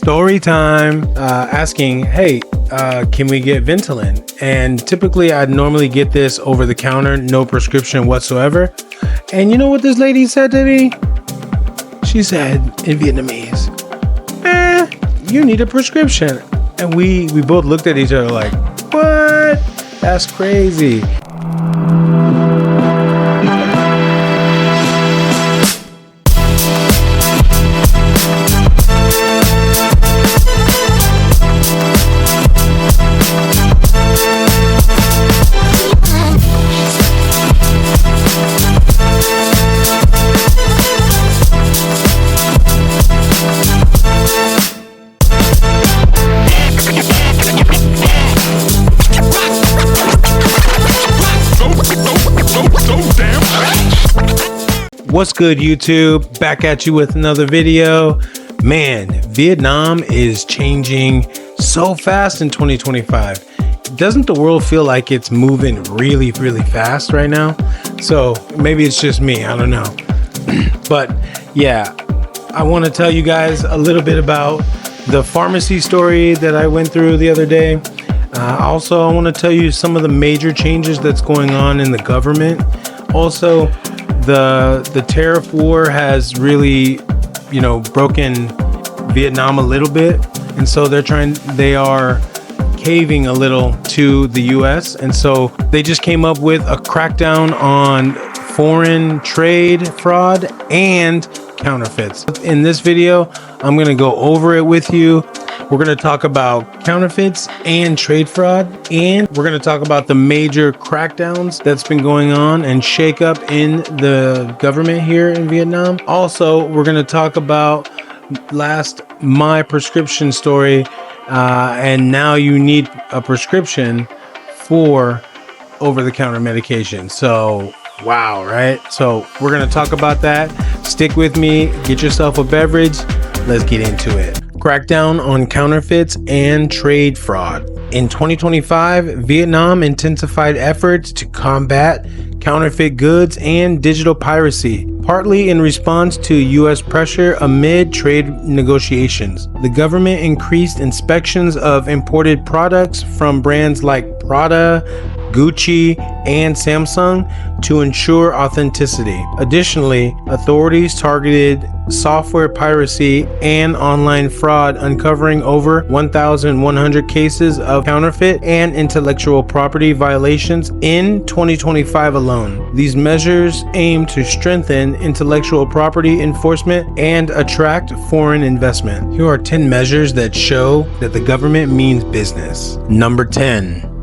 Story time. Asking, hey, can we get Ventolin? And typically I'd normally get this over the counter, no prescription whatsoever. And you know what this lady said to me? She said in Vietnamese, you need a prescription. And we both looked at each other like, what? That's crazy. What's good, YouTube? Back at you with another video. Man, Vietnam is changing so fast in 2025. Doesn't the world feel like it's moving really fast right now? So maybe it's just me, I don't know. But yeah, I want to tell you guys a little bit about the pharmacy story that I went through the other day. Also, I want to tell you some of the major changes that's going on in the government. Also, the tariff war has really, broken Vietnam a little bit. And so they are caving a little to the US. And so they just came up with a crackdown on foreign trade fraud and counterfeits. In this video, I'm going to go over it with you. We're going to talk about counterfeits and trade fraud, and we're going to talk about the major crackdowns that's been going on and shake up in the government here in Vietnam. Also, we're going to talk about my prescription story, and now you need a prescription for over-the-counter medication. So wow, right? So we're going to talk about that. Stick with me, get yourself a beverage. Let's get into it. Crackdown on counterfeits and trade fraud. In 2025, Vietnam intensified efforts to combat counterfeit goods and digital piracy, partly in response to U.S. pressure amid trade negotiations. The government increased inspections of imported products from brands like Prada, Gucci, and Samsung to ensure authenticity. Additionally, authorities targeted software piracy and online fraud, uncovering over 1,100 cases of counterfeit and intellectual property violations in 2025 alone. These measures aim to strengthen intellectual property enforcement and attract foreign investment. Here are 10 measures that show that the government means business. Number 10.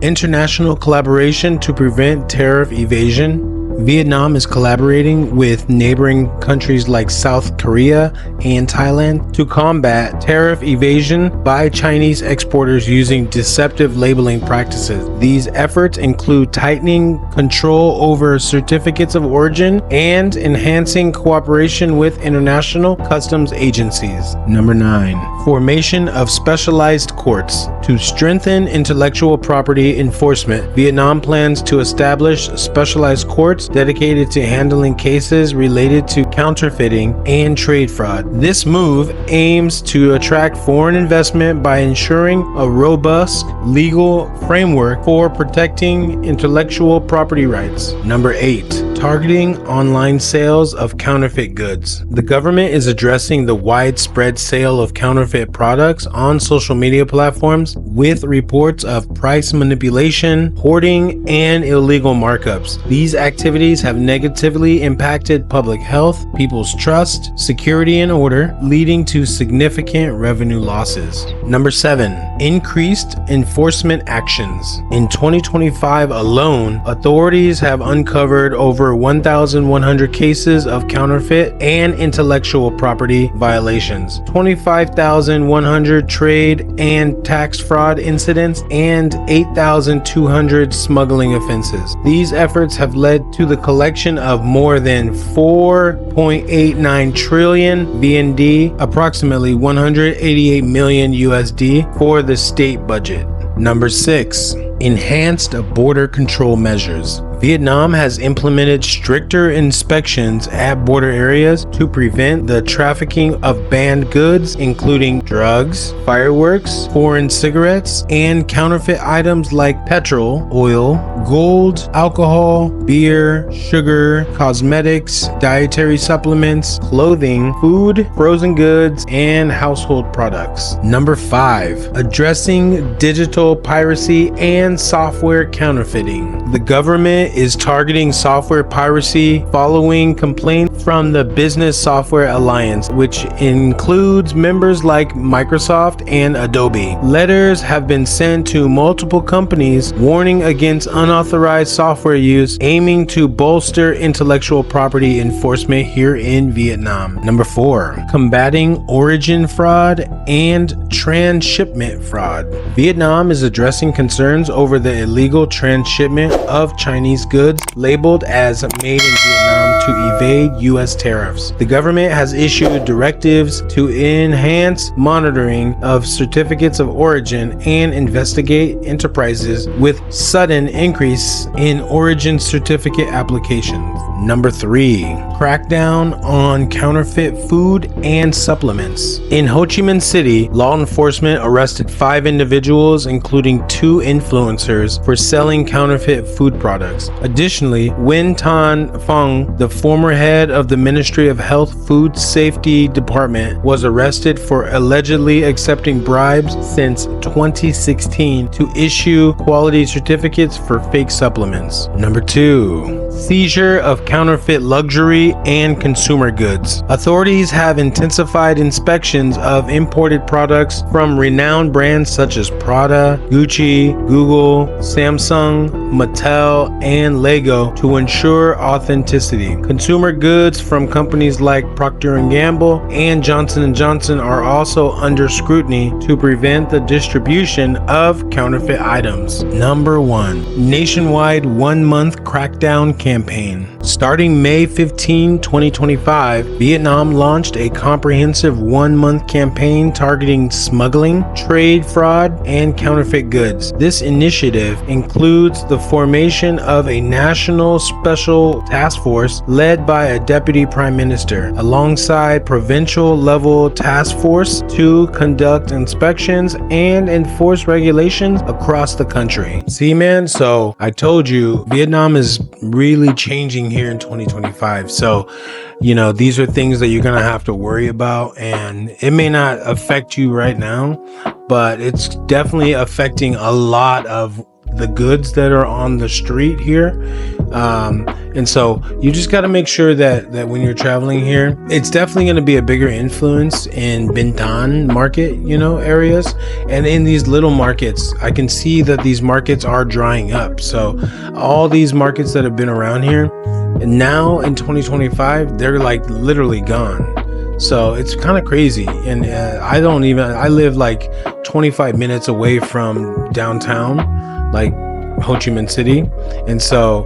International collaboration to prevent tariff evasion. Vietnam is collaborating with neighboring countries like South Korea and Thailand to combat tariff evasion by Chinese exporters using deceptive labeling practices. These efforts include tightening control over certificates of origin and enhancing cooperation with international customs agencies. Number 9. Formation of specialized courts. To strengthen intellectual property enforcement, Vietnam plans to establish specialized courts dedicated to handling cases related to counterfeiting and trade fraud. This move aims to attract foreign investment by ensuring a robust legal framework for protecting intellectual property rights. Number 8. Targeting online sales of counterfeit goods. The government is addressing the widespread sale of counterfeit products on social media platforms with reports of price manipulation, hoarding, and illegal markups. These activities have negatively impacted public health, people's trust, security, and order, leading to significant revenue losses. Number 7. Increased enforcement actions. In 2025 alone, authorities have uncovered over 1,100 cases of counterfeit and intellectual property violations, 25,100 trade and tax fraud incidents, and 8,200 smuggling offenses. These efforts have led to the collection of more than 4.89 trillion VND, approximately 188 million USD, for the state budget. Number 6. Enhanced border control measures. Vietnam has implemented stricter inspections at border areas to prevent the trafficking of banned goods, including drugs, fireworks, foreign cigarettes, and counterfeit items like petrol, oil, gold, alcohol, beer, sugar, cosmetics, dietary supplements, clothing, food, frozen goods, and household products. Number 5, addressing digital piracy and software counterfeiting. The government is targeting software piracy following complaints from the Business Software Alliance, which includes members like Microsoft and Adobe. Letters have been sent to multiple companies warning against unauthorized software use, aiming to bolster intellectual property enforcement here in Vietnam. Number 4, combating origin fraud and transshipment fraud. Vietnam is addressing concerns over the illegal transshipment of Chinese goods labeled as made in Vietnam to evade U.S. tariffs. The government has issued directives to enhance monitoring of certificates of origin and investigate enterprises with sudden increase in origin certificate applications. Number 3, crackdown on counterfeit food and supplements. In Ho Chi Minh City, law enforcement arrested 5 individuals, including 2 influencers, for selling counterfeit food products. Additionally, Nguyen Thanh Phong, the former head of the Ministry of Health Food Safety Department, was arrested for allegedly accepting bribes since 2016 to issue quality certificates for fake supplements. Number 2, seizure of counterfeit luxury and consumer goods. Authorities have intensified inspections of imported products from renowned brands such as Prada, Gucci, Google, Samsung, Mattel, and Lego to ensure authenticity. Consumer goods from companies like Procter & Gamble and Johnson & Johnson are also under scrutiny to prevent the distribution of counterfeit items. Number 1, nationwide 1-month crackdown campaign. Starting May 15, 2025, Vietnam launched a comprehensive 1-month campaign targeting smuggling, trade fraud, and counterfeit goods. This initiative includes the formation of a national special task force led by a deputy prime minister, alongside provincial level task force to conduct inspections and enforce regulations across the country. See, man, so I told you Vietnam is really changing here in 2025. So, these are things that you're going to have to worry about, and it may not affect you right now, but it's definitely affecting a lot of the goods that are on the street here. And so you just got to make sure that when you're traveling here, it's definitely going to be a bigger influence in Binh Thanh market, areas. And in these little markets, I can see that these markets are drying up. So all these markets that have been around here, and now in 2025, they're like literally gone. So it's kind of crazy. And I live like 25 minutes away from downtown, like Ho Chi Minh City. And so,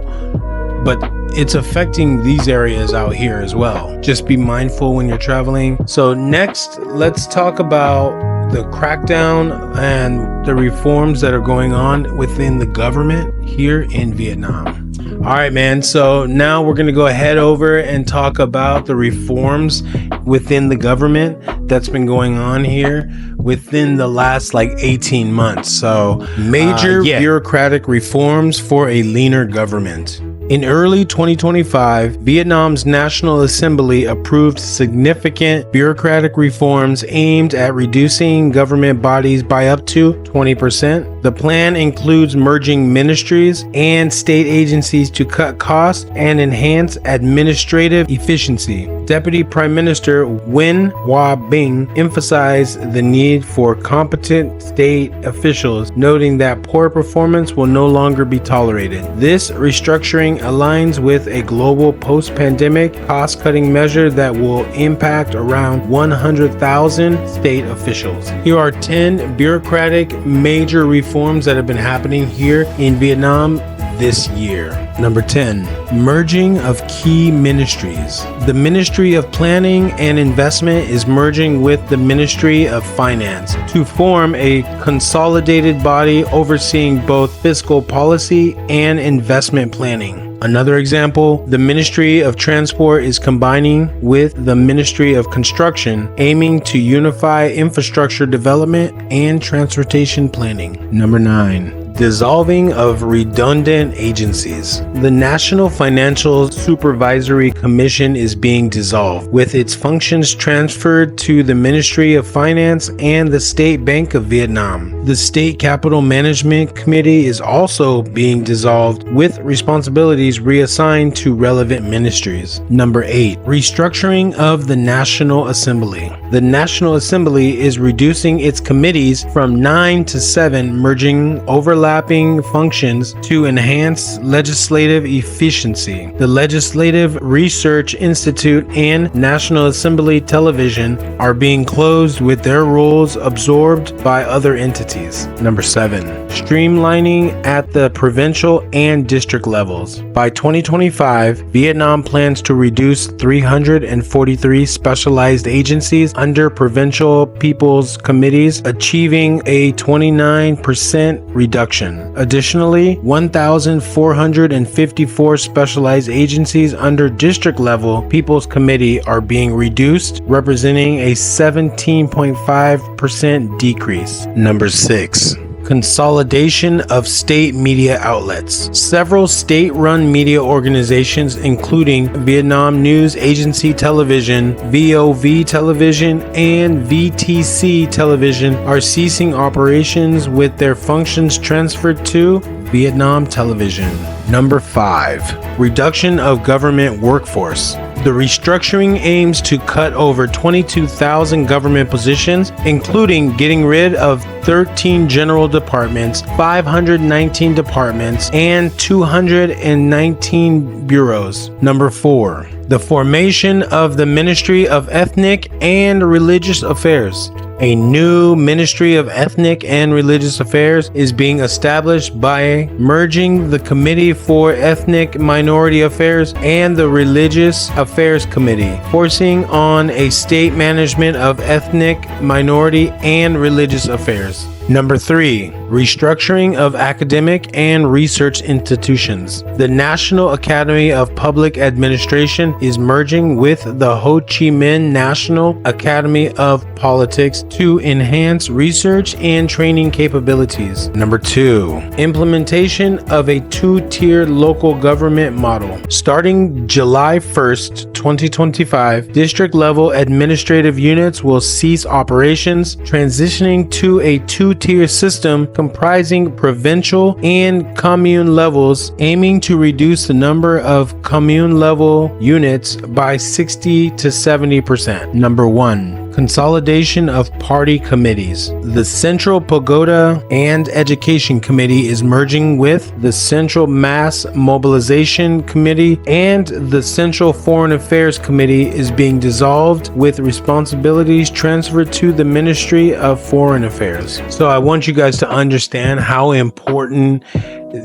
but it's affecting these areas out here as well. Just be mindful when you're traveling. So next, let's talk about the crackdown and the reforms that are going on within the government here in Vietnam. All right, man. So now we're going to go ahead over and talk about the reforms within the government that's been going on here within the last 18 months. So major bureaucratic reforms for a leaner government. In early 2025, Vietnam's National Assembly approved significant bureaucratic reforms aimed at reducing government bodies by up to 20%. The plan includes merging ministries and state agencies to cut costs and enhance administrative efficiency. Deputy Prime Minister Nguyen Hoa Binh emphasized the need for competent state officials, noting that poor performance will no longer be tolerated. This restructuring aligns with a global post-pandemic cost-cutting measure that will impact around 100,000 state officials. Here are 10 bureaucratic major reforms that have been happening here in Vietnam this year. Number 10, merging of key ministries. The Ministry of Planning and Investment is merging with the Ministry of Finance to form a consolidated body overseeing both fiscal policy and investment planning. Another example, the Ministry of Transport is combining with the Ministry of Construction, aiming to unify infrastructure development and transportation planning. Number 9, dissolving of redundant agencies. The National Financial Supervisory Commission is being dissolved, with its functions transferred to the Ministry of Finance and the State Bank of Vietnam. The State Capital Management Committee is also being dissolved, with responsibilities reassigned to relevant ministries. Number 8, restructuring of the National Assembly. The National Assembly is reducing its committees from 9 to 7, merging overlapping functions to enhance legislative efficiency. The Legislative Research Institute and National Assembly Television are being closed, with their roles absorbed by other entities. Number 7, streamlining at the provincial and district levels. By 2025, Vietnam plans to reduce 343 specialized agencies under provincial people's committees, achieving a 29% reduction. Additionally, 1,454 specialized agencies under district level People's Committee are being reduced, representing a 17.5% decrease. Number 6, consolidation of state media outlets. Several state-run media organizations, including Vietnam News Agency Television, VOV Television, and VTC Television, are ceasing operations, with their functions transferred to Vietnam Television. Number 5, reduction of government workforce. The restructuring aims to cut over 22,000 government positions, including getting rid of 13 general departments, 519 departments, and 219 bureaus. Number 4, the formation of the Ministry of Ethnic and Religious Affairs. A new Ministry of Ethnic and Religious Affairs is being established by merging the Committee for Ethnic Minority Affairs and the Religious Affairs Committee, forcing on a state management of ethnic, minority, and religious affairs. Number 3, restructuring of academic and research institutions. The National Academy of Public Administration is merging with the Ho Chi Minh National Academy of Politics to enhance research and training capabilities. Number 2, implementation of a 2-tier local government model. Starting July 1st, 2025, district-level administrative units will cease operations, transitioning to a 2-tier system comprising provincial and commune levels, aiming to reduce the number of commune level units by 60 to 70%. Number 1, consolidation of party committees. The Central Pagoda and Education Committee is merging with the Central Mass Mobilization Committee, and the Central Foreign Affairs Committee is being dissolved, with responsibilities transferred to the Ministry of Foreign Affairs. So I want you guys to understand how important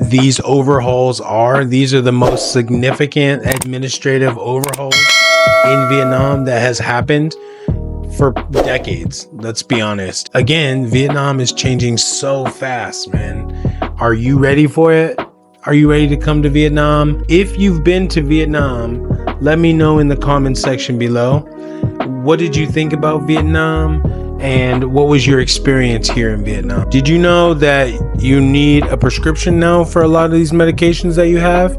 these overhauls are. These are the most significant administrative overhauls in Vietnam that has happened for decades. Let's be honest. Again, Vietnam is changing so fast, man. Are you ready for it? Are you ready to come to Vietnam? If you've been to Vietnam, let me know in the comment section below. What did you think about Vietnam? And what was your experience here in Vietnam? Did you know that you need a prescription now for a lot of these medications that you have?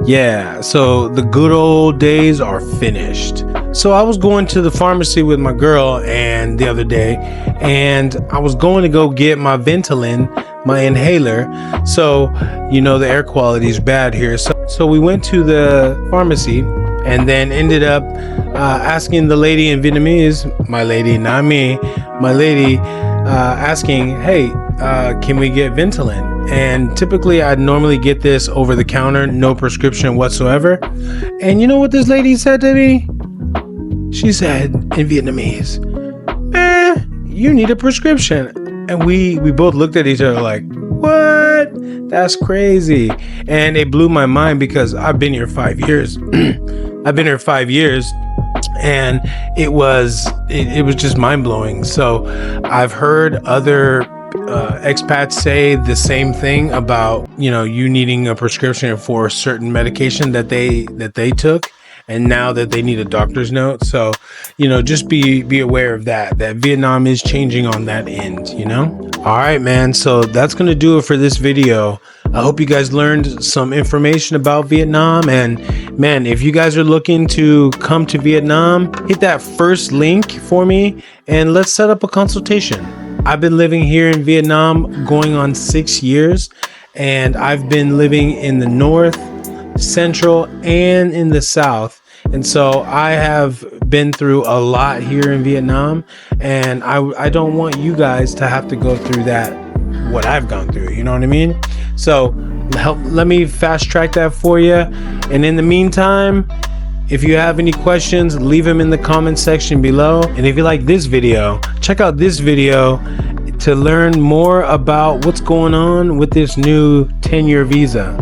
Yeah, so the good old days are finished. So I was going to the pharmacy with my girl and the other day, and I was going to go get my Ventolin, my inhaler. So, you know, the air quality is bad here. So we went to the pharmacy and then ended up asking the lady in Vietnamese, my lady, not me, my lady, asking, hey, can we get Ventolin? And typically I'd normally get this over the counter, no prescription whatsoever. And you know what this lady said to me? She said in Vietnamese, you need a prescription. And we both looked at each other like, What? That's crazy. And it blew my mind because I've been here 5 years. I've been here 5 years, and it was just mind-blowing. So I've heard other expats say the same thing about, you know, you needing a prescription for a certain medication that they took, and now that they need a doctor's note. So, you know, just be aware of that Vietnam is changing on that end, you know. All right, man, so that's gonna do it for this video. I hope you guys learned some information about Vietnam. And man, if you guys are looking to come to Vietnam, hit that first link for me and let's set up a consultation. I've been living here in Vietnam going on 6 years, and I've been living in the north, central, and in the south. And so I have been through a lot here in Vietnam, and I don't want you guys to have to go through that, what I've gone through, you know what I mean? So let me fast track that for you. And in the meantime, if you have any questions, leave them in the comment section below. And if you like this video, check out this video to learn more about what's going on with this new 10-year visa.